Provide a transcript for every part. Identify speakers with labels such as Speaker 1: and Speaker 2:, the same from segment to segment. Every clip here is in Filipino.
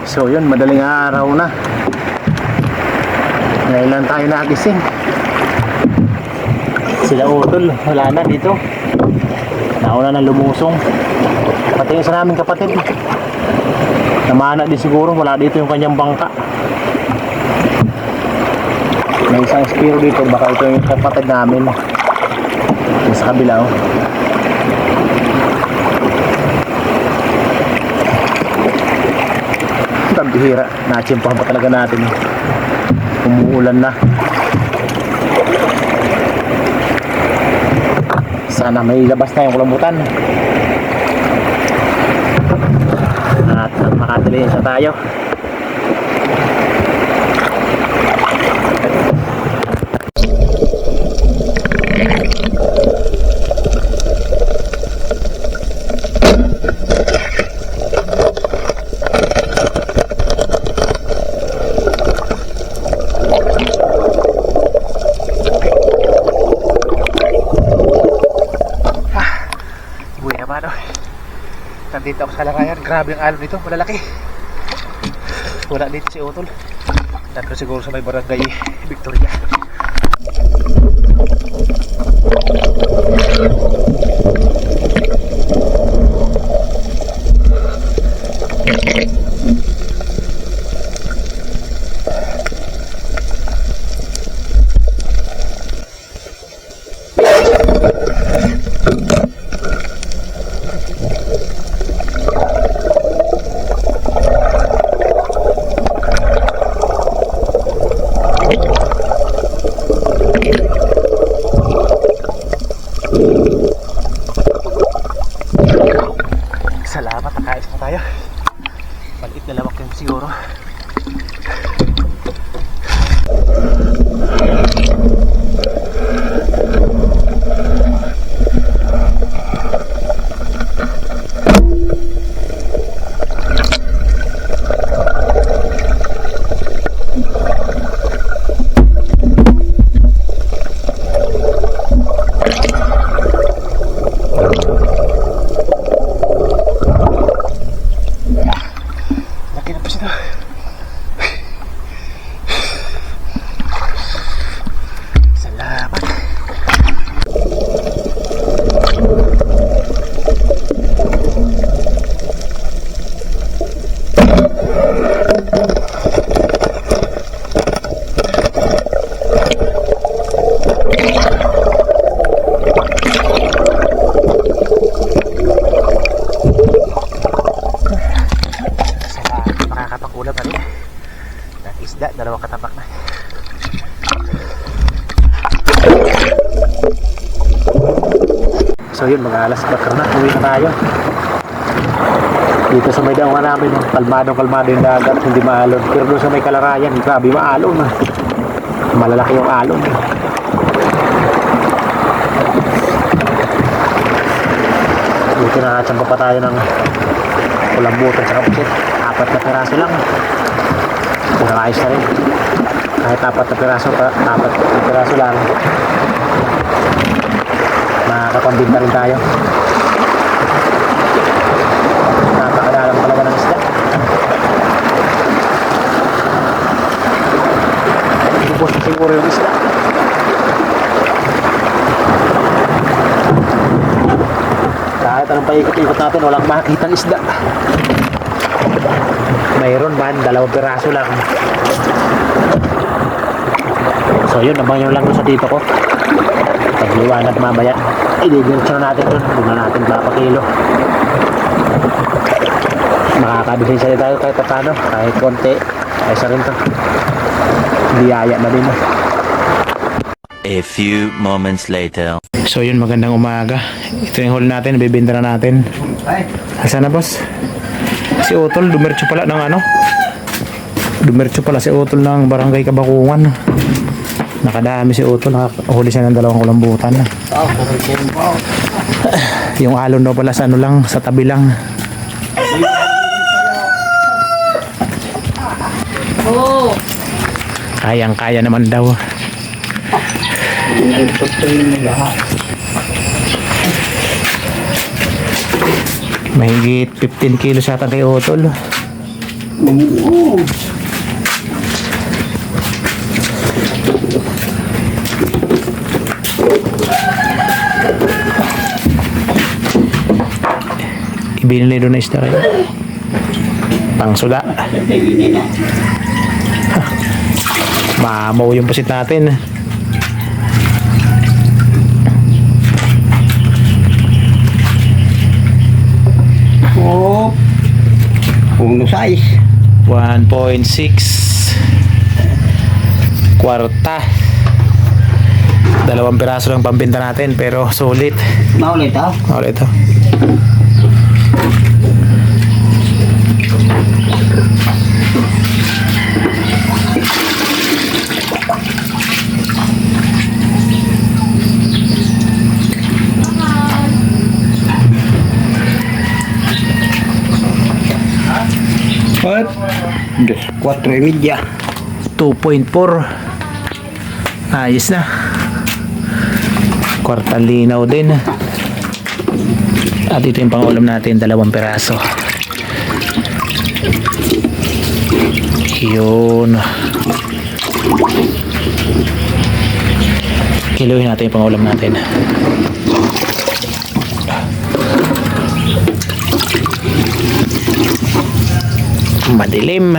Speaker 1: So yun, madaling araw na. Ngayon lang tayo nagising. Sila utol, wala na dito. Nauna na lumusong. Pati yung sa naming kapatid, namana din siguro, wala dito yung kanyang bangka. May isang spiro dito, baka ito yung kapatid namin. Yung sa kabila oh. Pambihira, nachimpahan pa talaga natin. Umuulan na. Sana may labas na yung kulambutan at makatili sa tayo. Nandito ako sa Larayan, grabe ang alon nito, malalaki. Wala dito si Utol. Nandito siguro sa may barangay Victoria. Salamat, nakais na tayo. Maliit na lawak yun siguro. Dalawang katapak na. So yun, mga alas 4 na, uwi na tayo. Dito sa may daungan namin, kalmado yung dagat, hindi maalon. Pero doon sa may Kalarayan, grabe maalon. Malalaki yung alon. Dito nakachamba pa tayo ng kulambutan sa kapatid. 4 na peraso lang. Ayos na rin. Kahit 4 na piraso lang, makakapambinta rin tayo. Napakalalang talaga ng isda. Ubus na siguro yung isda. Kahit anong paikot-ikot natin, walang makikita ng isda. Mayroon man, 2 piraso lang. So yun, nabang yun lang doon sa tito ko. Pagliwanag mamaya, i-diretso na natin doon. Doon na natin papakilo. Makakabisensya tayo kahit paano, kahit konti. Ayos na rin to. Biyaya na din.
Speaker 2: A few moments later.
Speaker 1: So yun, magandang umaga. Ito yung haul natin, bibinda na natin. Asan na boss? Si Utol, dumiretso pala ng ano? Dumiretso pala si Utol ng Barangay Kabakungan. Nakadami si Utol, nakahuli siya ng 2 kulambutan. Yung alon daw pala sa ano lang, sa tabi lang. Kayang-kaya naman daw. Mahigit 15 kilos yata kay Utol.
Speaker 3: Oo.
Speaker 1: Ibinili doon na isda kayo. Pangsuda. Mamaw yung pusit natin.
Speaker 3: Oh. Puno size.
Speaker 1: 1.6 kwarta. 2 piraso lang pambenta natin pero sulit.
Speaker 3: Maulit ah.
Speaker 1: Ulit ito.
Speaker 3: What? 4.5.
Speaker 1: 2.4. Ayos na. Kwartang linaw din. At ito yung pangulam natin, 2 piraso. Yun. Kiluhin natin yung pangulam natin. Madilim.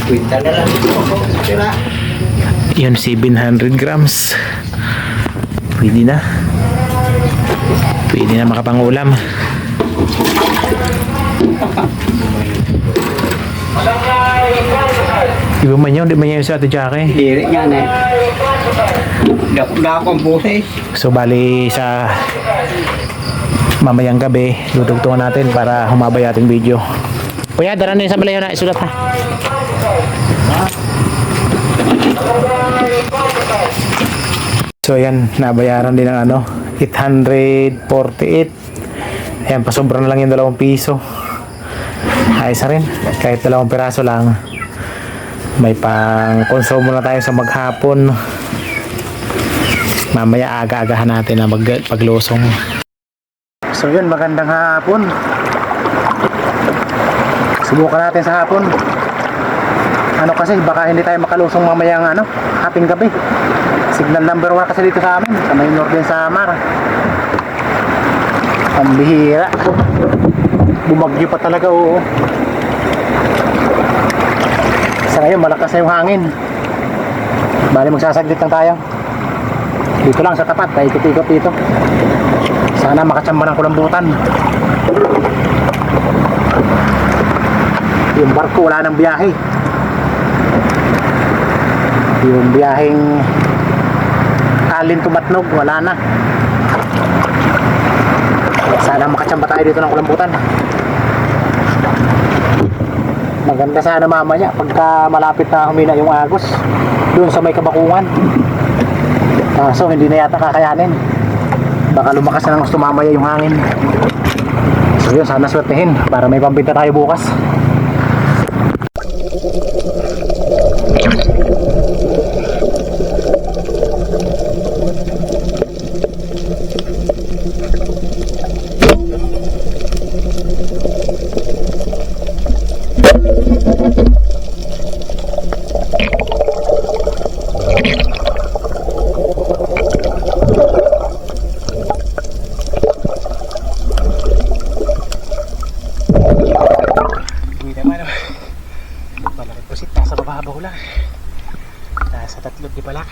Speaker 3: Kwinta na lang ito. Sira.
Speaker 1: Yun, 700 grams. Pwede na. Pwede na makapangulam. Di ba man yun? Di ba yun sa Ate Jackie?
Speaker 3: Diri niya na. Dako ang buses.
Speaker 1: So bali sa mamayang gabi, tutugtungan natin para humabay ating video. Kuya, dara na yung sa balayo na isulat ha. So yan, nabayaran din ng ano, 848. Ayan, pasobra na lang yung 2 piso. Ayos na rin, kahit 2 piraso lang. May pang konsumo na tayo sa maghapon. Mamaya aga-agahan natin na paglusong. So yun, magandang hapon. Subukan natin sa hapon. Ano kasi, baka hindi tayo makalusong mamayang ano, haping gabi. Signal number 1 kasi dito sa amin, sa may Northern Samar. Ang bihira. Bumagyo pa talaga, oo. Sa ngayon, malakas na yung hangin. Bali, magsasaglit lang tayo. Dito lang sa tapat, paikot-ikot dito. Sana makatsamba ng kulambutan. Yung barko wala nang biyahe. Yung biyaheng Alin to Matnog wala na. Sana makatsamba tayo dito ng kulambutan. Maganda sana mamaya pagka malapit na humina yung agos doon sa may Kabakungan. So hindi na yata kakayanin. Baka lumakas na ng gusto mamaya yung hangin. So yun, sana swertehin para may pambinta tayo bukas. Nasa 3 di pala.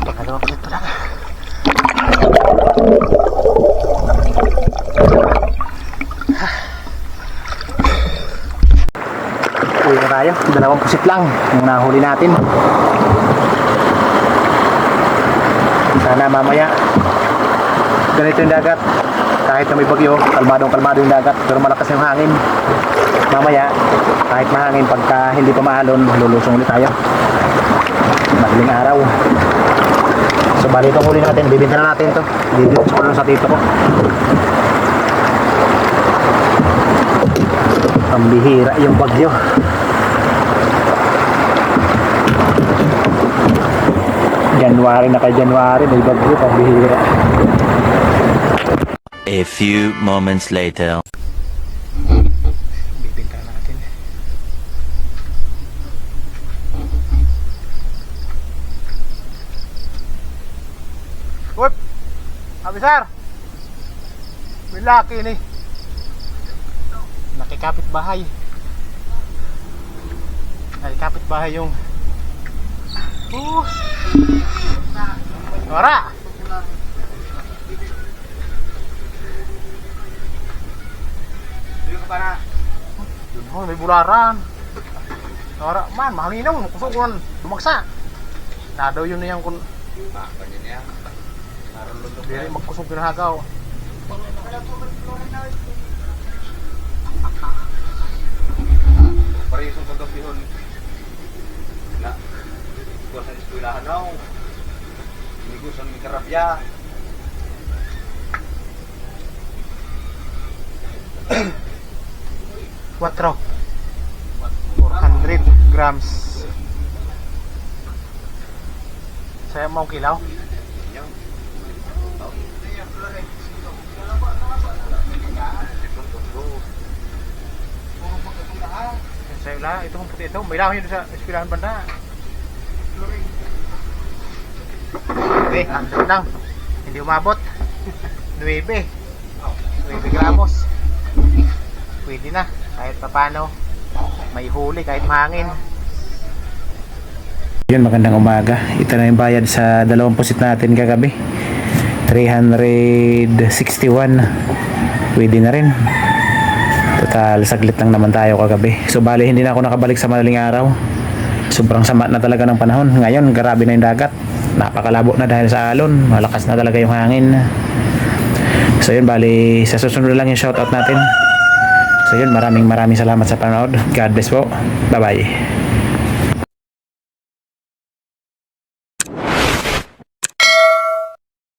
Speaker 1: Pakalawa ulit pa lang. Uwi na tayo, 2 pusit lang yung nahuli natin. Sana mamaya ganito yung dagat, kahit na may bagyo, kalmadong yung dagat, pero malakas yung hangin. Mamaya kahit mahangin, pagka hindi pa maalon, lulusong ulit tayo. Madaling araw. So bali itong huli natin, bibenta na natin to. Diditch ko lang sa tito ko. Pambihira yung bagyo. January na kay January, may bagyo, pambihira.
Speaker 2: A few moments later.
Speaker 1: Bibenta na natin.
Speaker 4: Whoop! Abisar! May laki ni. Nakikapit bahay. Nakikapit bahay yung... Wara! Yun, may bularan. Wara, man, mahanginaw. Kusok ko dumagsa. Nadaw yun na yan kung... Dili magkusog pinahagaw.
Speaker 3: Parehas ang pagkapihon na kuha sa eskwelahan na Migos ang mikarabya.
Speaker 4: Quattro. 400 grams. Saya mau kilaw. Saya ulah itu puti itu merah yun sa eskwelahan banda. Andun lang. Hindi umabot. 9 gramos. Pwede na kahit papano. May huli kahit mahangin.
Speaker 1: Yun, magandang umaga. Ito na yung bayad sa dalawang pusit natin kagabi. 361. Pwede na rin. Total, saglit lang naman tayo kagabi. So, bali, hindi na ako nakabalik sa madaling araw. Sobrang sama na talaga ng panahon. Ngayon, grabe na yung dagat. Napakalabo na dahil sa alon. Malakas na talaga yung hangin. So, yun, bali, sa susunod lang yung shoutout natin. So, yun, maraming salamat sa panonood. God bless po. Bye-bye.